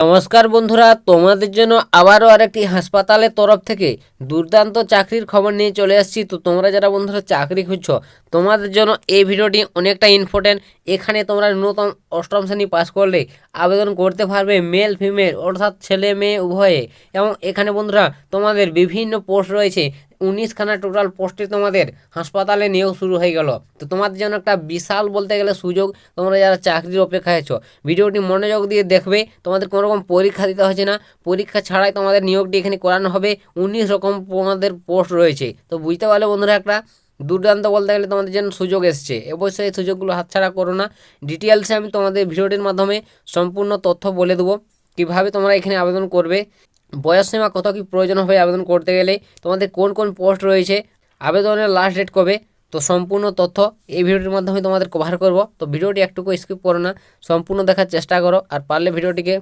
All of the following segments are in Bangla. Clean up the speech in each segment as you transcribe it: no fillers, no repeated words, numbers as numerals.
নমস্কার বন্ধুরা, তোমাদের জন্য আবারও আরেকটি হাসপাতালের তরফ থেকে দুর্দান্ত চাকরির খবর নিয়ে চলে আসছি। তো তোমরা যারা বন্ধুরা চাকরি খুঁজছো, তোমাদের জন্য এই ভিডিওটি অনেকটা ইম্পর্টেন্ট। এখানে তোমরা ন্যূনতম অষ্টম শ্রেণী পাস করলে আবেদন করতে পারবে, মেল ফিমেল অর্থাৎ ছেলে মেয়ে উভয়ে। এবং এখানে বন্ধুরা তোমাদের বিভিন্ন পোস্ট রয়েছে, 19খানা টোটাল পোস্টে তোমাদের হাসপাতালে নিয়োগ শুরু হয়ে গেল। তো তোমাদের জন্য একটা বিশাল বলতে গেলে সুযোগ। তোমরা যারা চাকরির অপেক্ষায় আছো, ভিডিওটি মনোযোগ দিয়ে দেখবে। তোমাদের কোনো রকম পরীক্ষা দিতে হচ্ছে না, পরীক্ষা ছাড়াই তোমাদের নিয়োগটি এখানে করানো হবে। 19 রকম তোমাদের পোস্ট রয়েছে। তো বুঝতে পারলে বন্ধুরা, একটা দুর্দান্ত বলতে গেলে তোমাদের জন্য সুযোগ এসছে। অবশ্যই এই সুযোগগুলো হাতছাড়া করো না। ডিটেলসে আমি তোমাদের ভিডিওটির মাধ্যমে সম্পূর্ণ তথ্য বলে দেবো, কীভাবে তোমরা এখানে আবেদন করবে, বয়সসীমা কত কী প্রয়োজন হবে আবেদন করতে গেলে, তোমাদের কোন কোন পোস্ট রয়েছে, আবেদনের লাস্ট ডেট কবে। তো সম্পূর্ণ তথ্য এই ভিডিওটির মাধ্যমে তোমাদের কভার করব। তো ভিডিওটি একটুকু স্কিপ করো না, সম্পূর্ণ দেখার চেষ্টা করো। আর পারলে ভিডিওটিকে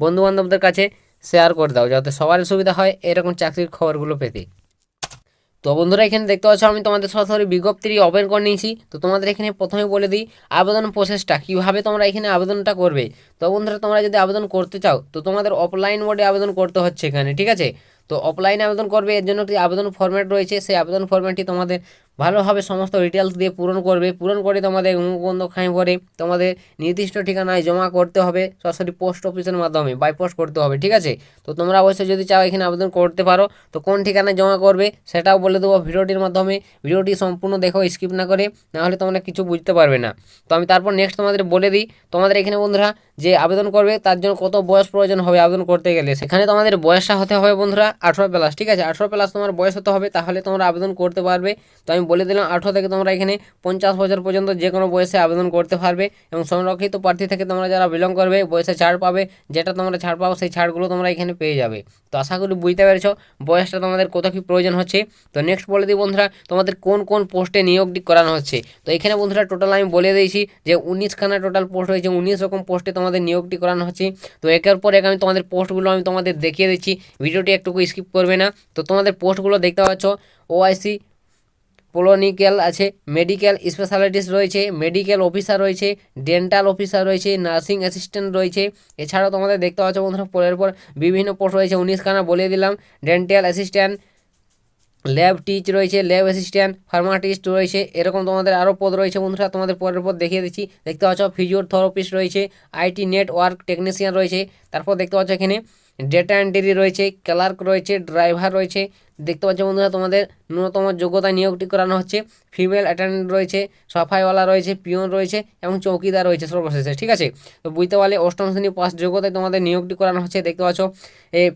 বন্ধুবান্ধবদের কাছে শেয়ার করে দাও, যাতে সবারই সুবিধা হয় এরকম চাকরির খবরগুলো পেতে। তো বন্ধুরা, এখানে দেখতে পাচ্ছ আমি তোমাদের সরাসরি বিজ্ঞপ্তি ওপেন করে নিয়েছি। তো তোমাদের এখানে প্রথমে বলে দিই আবেদন প্রসেসটা, কীভাবে তোমরা এখানে আবেদনটা করবে। তো বন্ধুরা, তোমরা যদি আবেদন করতে চাও তো তোমাদের অফলাইন মোডে আবেদন করতে হচ্ছে এখানে, ঠিক আছে। তো অফলাইনে আবেদন করবে, এর জন্য একটি আবেদন ফরম্যাট রয়েছে। সেই আবেদন ফরম্যাটটি তোমাদের ভালোভাবে সমস্ত ডিটেলস দিয়ে পূরণ করবে। পূরণ করে তোমাদের মুখবন্ধ খাঁই ভরে তোমাদের নির্দিষ্ট ঠিকানায় জমা করতে হবে, সরাসরি পোস্ট অফিসের মাধ্যমে বাই পোস্ট করতে হবে, ঠিক আছে। তো তোমরা অবশ্যই যদি চাও এখানে আবেদন করতে পারো। তো কোন ঠিকানায় জমা করবে সেটাও বলে দেবো ভিডিওটির মাধ্যমে। ভিডিওটি সম্পূর্ণ দেখো, স্কিপ না করে, নাহলে তোমরা কিছু বুঝতে পারবে না। তো আমি তারপর নেক্সট তোমাদের বলে দিই, তোমাদের এখানে বন্ধুরা যে আবেদন করবে তার জন্য কত বয়স প্রয়োজন হবে আবেদন করতে গেলে। সেখানে তোমাদের বয়সটা হতে হবে বন্ধুরা 18+, ঠিক আছে। 18+ তোমার বয়স হতে হবে, তাহলে তোমরা আবেদন করতে পারবে। তো আমি বলে দিলাম 18 থেকে তোমরা এখানে 50 বছর পর্যন্ত যে কোনো বয়সে আবেদন করতে পারবে। এবং সংরক্ষিত প্রার্থী থেকে তোমরা যারা বিলং করবে বয়সে ছাড় পাবে, যেটা তোমরা ছাড় পাও সেই ছাড়গুলো তোমরা এখানে পেয়ে যাবে। তো আশা করি বুঝতে পেরেছো বয়সটা তোমাদের কত কী প্রয়োজন হচ্ছে। তো নেক্সট বলে দিই বন্ধুরা, তোমাদের কোন কোন পোস্টে নিয়োগটি করানো হচ্ছে। তো এখানে বন্ধুরা টোটাল আমি বলে দিয়েছি যে 19খানা টোটাল পোস্ট হয়েছে, 19 রকম পোস্টে তোমাদের নিয়োগটি করানো হচ্ছে। তো একের পর এক আমি তোমাদের পোস্টগুলো আমি তোমাদের দেখিয়ে দিচ্ছি, ভিডিওটি একটুকু স্কিপ করবে না। তো তোমাদের পোস্টগুলো দেখতে পাচ্ছ, ওআইসি ক্লিনিক্যাল আছে, মেডিকেল স্পেশালিটিস রয়েছে, মেডিকেল অফিসার রয়েছে, ডেন্টাল অফিসার রয়েছে, নার্সিং অ্যাসিস্ট্যান্ট রয়েছে। এছাড়াও তোমাদের দেখতে পাচ্ছ বন্ধুরা পরের পর বিভিন্ন পোস্ট রয়েছে, 19খানা বলে দিলাম। ডেন্টাল অ্যাসিস্ট্যান্ট, ল্যাব টিচ রয়েছে, ল্যাব অ্যাসিস্ট্যান্ট, ফার্মাটিস্ট রয়েছে, এরকম তোমাদের আরও পদ রয়েছে বন্ধুরা। তোমাদের পরের পর দেখিয়ে দিচ্ছি, দেখতে পাচ্ছ ফিজিওথেরাপিস্ট রয়েছে, আইটি নেটওয়ার্ক টেকনিশিয়ান রয়েছে। তারপর দেখতে পাচ্ছ এখানে ডেটা এন্ট্রি রয়েছে, ক্লার্ক রয়েছে, ড্রাইভার রয়েছে। দেখতে পাচ্ছ বন্ধুরা তোমাদের ন্যূনতম যোগ্যতা নিয়োগটি করানো হচ্ছে। ফিমেল অ্যাটেন্ডেন্ট রয়েছে, সাফাইওয়ালা রয়েছে, পিয়ন রয়েছে এবং চৌকিদার রয়েছে সর্বশেষে, ঠিক আছে। তো বুঝতে পারলে অষ্টম শ্রেণী পাস যোগ্যতায় তোমাদের নিয়োগটি করানো হচ্ছে। দেখতে পাচ্ছ এই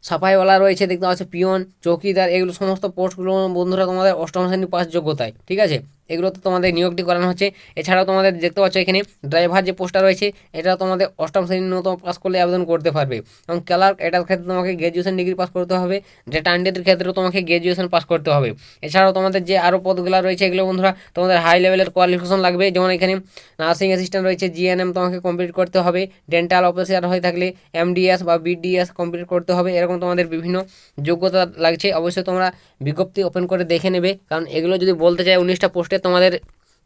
সাফাইওয়ালা রয়েছে, দেখতে পাচ্ছ পিয়ন, চৌকিদার, এগুলো সমস্ত পোস্টগুলো বন্ধুরা তোমাদের অষ্টম শ্রেণী পাস যোগ্যতায়, ঠিক আছে। এগুলোতে তোমাদের নিয়োগটি করানো হচ্ছে। এছাড়াও তোমাদের দেখতে পাচ্ছ এখানে ড্রাইভার যে পোস্টটা রয়েছে, এটা তোমাদের অষ্টম শ্রেণী ন্যূনতম পাস করলে আবেদন করতে পারবে। এবং ক্লার্ক, এটার ক্ষেত্রে তোমাকে গ্র্যাজুয়েশন ডিগ্রি পাস করতে হবে। ডেটা এন্ট্রির ক্ষেত্রেও তোমাকে গ্র্যাজুয়েশন পাস করতে হবে। এছাড়াও তোমাদের যে আরও পদগুলো রয়েছে এগুলো বন্ধুরা তোমাদের হাই লেভেলের কোয়ালিফিকেশন লাগবে। যেমন এখানে নার্সিং অ্যাসিস্ট্যান্ট রয়েছে, জিএনএম তোমাকে কমপ্লিট করতে হবে। ডেন্টাল অফিসার হয়ে থাকলে এমডিএস বা বিডিএস কমপ্লিট করতে হবে। এরকম তোমাদের বিভিন্ন যোগ্যতা লাগছে। অবশ্যই তোমরা বিজ্ঞপ্তি ওপেন করে দেখে নেবে, কারণ এগুলো যদি বলতে চাই 19টা পোস্টে তোমাদের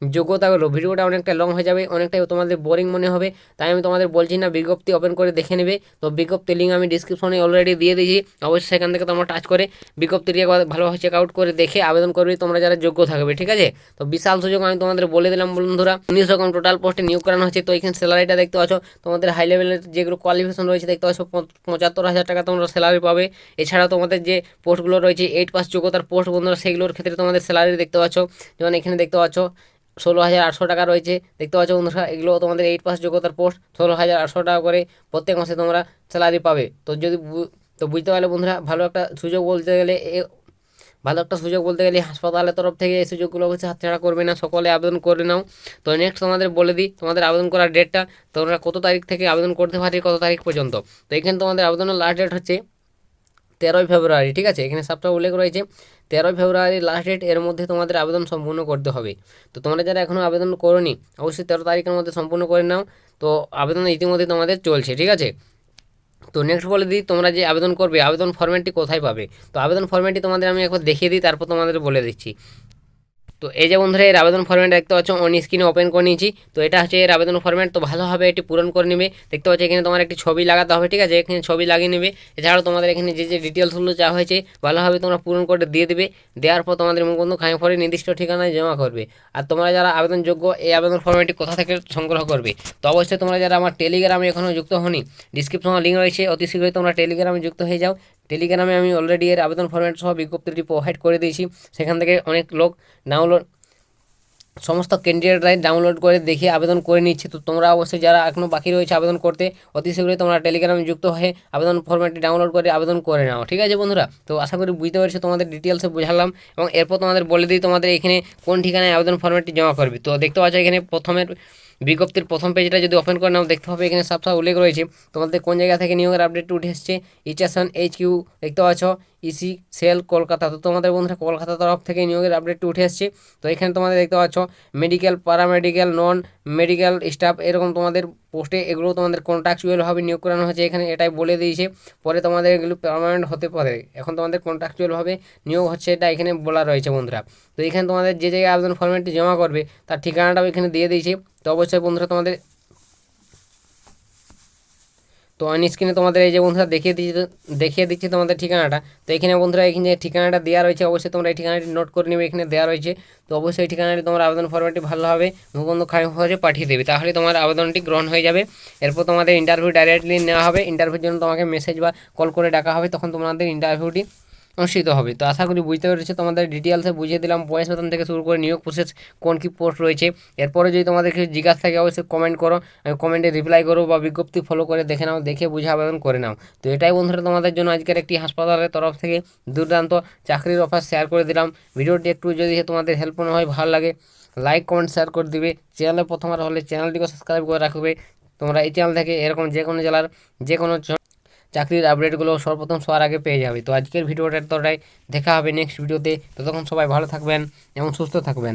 যোগ্যতাগুলো, ভিডিওটা অনেকটা লং হয়ে যাবে, অনেকটাই তোমাদের বোরিং মনে হবে। তাই আমি তোমাদের বলছি না, বিজ্ঞপ্তি ওপেন করে দেখে নেবে। তো বিজ্ঞপ্তি লিঙ্ক আমি ডিসক্রিপশনে অলরেডি দিয়ে দিয়েছি, অবশ্যই সেখান থেকে তোমরা টাচ করে বিজ্ঞপ্তিটি একবার ভালোভাবে চেক আউট করে দেখে আবেদন করবে তোমরা যারা যোগ্য থাকবে, ঠিক আছে। তো বিশাল সুযোগ আমি তোমাদের বলে দিলাম বন্ধুরা, 19 রকম টোটাল পোস্টে নিয়োগ করানো হচ্ছে। তো এখানে স্যালারিটা দেখতে পাচ্ছ, তোমাদের হাই লেভেলের যেগুলো কোয়ালিফিকেশন রয়েছে দেখতে পাচ্ছ 75,000 টাকা তোমরা স্যালারি পাবে। এছাড়াও তোমাদের যে পোস্টগুলো রয়েছে 8 পাস যোগ্যতার পোস্ট বন্ধুরা, সেগুলোর ক্ষেত্রে তোমাদের স্যালারি দেখতে পাচ্ছ, যেমন এখানে দেখতে পাচ্ছ 16,800 টাকা রয়েছে। দেখতে পাচ্ছ বন্ধুরা, এগুলো তোমাদের 8 পাস যোগ্যতার পোস্ট, 16,800 টাকা করে প্রত্যেক মাসে তোমরা স্যালারি পাবে। তো যদি তো বুঝতে পারলে বন্ধুরা, ভালো একটা সুযোগ বলতে গেলে হাসপাতালের তরফ থেকে এই সুযোগগুলো হচ্ছে হাতছাড়া করবে না, সকলে আবেদন করে নাও। তো নেক্সট তোমাদের বলে দিই তোমাদের আবেদন করার ডেটটা, তোমরা কত তারিখ থেকে আবেদন করতে পারি, কত তারিখ পর্যন্ত। তো এখানে তোমাদের আবেদনের লাস্ট ডেট হচ্ছে 13ই ফেব্রুয়ারি, ঠিক আছে। এখানে সবটা উল্লেখ রয়েছে 13ই ফেব্রুয়ারি লাস্ট ডেট, এর মধ্যে তোমাদের আবেদন সম্পূর্ণ করতে হবে। তো তোমরা যারা এখনও আবেদন করোনি অবশ্যই 13 তারিখের মধ্যে সম্পূর্ণ করে নাও। তো আবেদন ইতিমধ্যে তোমাদের চলছে, ঠিক আছে। তো নেক্সট বলে দিই তোমরা যে আবেদন করবে আবেদন ফরম্যাটটি কোথায় পাবে। তো আবেদন ফরম্যাটটি তোমাদের আমি একবার দেখিয়ে দিই, তারপর তোমাদের বলে দিচ্ছি। তো তো এই যে বন্ধুরা এর আবেদন ফর্মেট দেখতে পাচ্ছ অন স্ক্রিনে ওপেন করে নিয়েছি। তো এটা হচ্ছে এর আবেদন ফর্মেট। তো ভালোভাবে এটি পূরণ করে নেবে। দেখতে পাচ্ছ এখানে তোমার একটি ছবি লাগাতে হবে, ঠিক আছে, এখানে ছবি লাগিয়ে নেবে। এছাড়াও তোমাদের এখানে যে যে ডিটেলসগুলো চাওয়া হয়েছে ভালোভাবে তোমরা পূরণ করে দিয়ে দেবে। দেওয়ার পর তোমাদের মুখবন্ধু খামের পরে নির্দিষ্ট ঠিকানায় জমা করবে। আর তোমরা যারা আবেদনযোগ্য এই আবেদন ফর্মেটটি কোথা থেকে সংগ্রহ করবে, তো অবশ্যই তোমরা যারা আমার টেলিগ্রামে এখনও যুক্ত হওনি, ডিসক্রিপশনে লিঙ্ক রয়েছে, অতি শীঘ্রই তোমরা টেলিগ্রামে যুক্ত হয়ে যাও। টেলিগ্রামে আমি অলরেডি এর আবেদন ফর্মেট সহ বিজ্ঞপ্তিটি প্রোভাইড করে দিয়েছি। সেখান থেকে অনেক লোক ডাউনলোড, সমস্ত ক্যান্ডিডেটরাই ডাউনলোড করে দেখে আবেদন করে নিচ্ছে। তো তোমরা অবশ্যই যারা এখনও বাকি রয়েছে আবেদন করতে, অতি শীঘ্রই তোমরা টেলিগ্রামে যুক্ত হয়ে আবেদন ফর্মেটটি ডাউনলোড করে আবেদন করে নাও, ঠিক আছে বন্ধুরা। তো আশা করি বুঝতে পেরেছো, তোমাদের ডিটেলসে বোঝালাম এবং এরপর তোমাদের বলে দিই তোমাদের এখানে কোন ঠিকানায় আবেদন ফর্মেটটি জমা করবে। তো দেখতে পাচ্ছ এখানে প্রথমের বিজ্ঞপ্তির প্রথম পেজটা যদি ওপেন করে নাও দেখতে হবে এখানে সাফ উল্লেখ রয়েছে তোমাদের কোন জায়গা থেকে নিয়োগের আপডেট উঠে এসছে। স্টেশন HQ দেখতে পাচ্ছ ইসি সেল কলকাতা। তো তোমাদের বন্ধুরা কলকাতা তরফ থেকে নিয়োগের আপডেটটি উঠে এসছে। তো এখানে তোমাদের দেখতে পাচ্ছ medical, paramedical, non medical staff এরকম তোমাদের পোস্টে এগুলো তোমাদের কন্ট্রাকচুয়ালভাবে নিয়োগ করানো হয়েছে, এখানে এটাই বলে দিয়েছে। পরে তোমাদের এগুলো পার্মানেন্ট হতে পারে, এখন তোমাদের কন্ট্রাকচুয়ালভাবে নিয়োগ হচ্ছে এটা এখানে বলা রয়েছে বন্ধুরা। তো এখানে তোমাদের যে জায়গায় আবেদন ফর্মেটটি জমা করবে তার ঠিকানাটাও এখানে দিয়ে দিয়েছে। তো অবশ্যই বন্ধুরা তোমাদের, তো অন স্ক্রিনে তোমাদের এই যে বন্ধুরা দেখিয়ে দিচ্ছি তোমাদের ঠিকানাটা। তো এখানে বন্ধুরা এখানে যে ঠিকানাটা দেওয়া রয়েছে অবশ্যই তোমরা এই ঠিকানাটি নোট করে নেবে, এখানে দেওয়া রয়েছে। তো অবশ্যই এই ঠিকানাটি তোমার আবেদন ফর্মেটটি ভালোভাবে মুখবন্ধ খামে পাঠিয়ে দেবে, তাহলে তোমার আবেদনটি গ্রহণ হয়ে যাবে। এরপর তোমাদের ইন্টারভিউ ডাইরেক্টলি নেওয়া হবে, ইন্টারভিউর জন্য তোমাকে মেসেজ বা কল করে ডাকা হবে, তখন তোমাদের ইন্টারভিউটি অনুষ্ঠিত হবে। তো আশা করি বুঝতে পেরেছো, তোমাদের ডিটেলসে বুঝিয়ে দিলাম বয়স বেতন থেকে শুরু করে নিয়োগ প্রসেস কোন কী পোস্ট রয়েছে। এরপরে যদি তোমাদের কিছু জিজ্ঞাসা থাকে অবশ্যই কমেন্ট করো, আমি কমেন্টে রিপ্লাই করো বা বিজ্ঞপ্তি ফলো করে দেখে নাও, দেখে বুঝে আবেদন করে নাও। তো এটাই বন্ধুরা তোমাদের জন্য আজকের একটি হাসপাতালের তরফ থেকে দুর্দান্ত চাকরির অফার শেয়ার করে দিলাম। ভিডিওটি একটু যদি তোমাদের হেল্প মনে হয়, ভালো লাগে, লাইক কমেন্ট শেয়ার করে দিবে। চ্যানেলে প্রথমবার হলে চ্যানেলটিকে সাবস্ক্রাইব করে রাখবে। তোমরা এই চ্যানেল থেকে এরকম যে কোনো জেলার যে কোনো চাকরির আপডেটগুলো সর্বপ্রথম সবার আগে পেয়ে যাবে। তো আজকের ভিডিওটা এতটাই, দেখা হবে নেক্সট ভিডিওতে। ততক্ষণ সবাই ভালো থাকবেন এবং সুস্থ থাকবেন।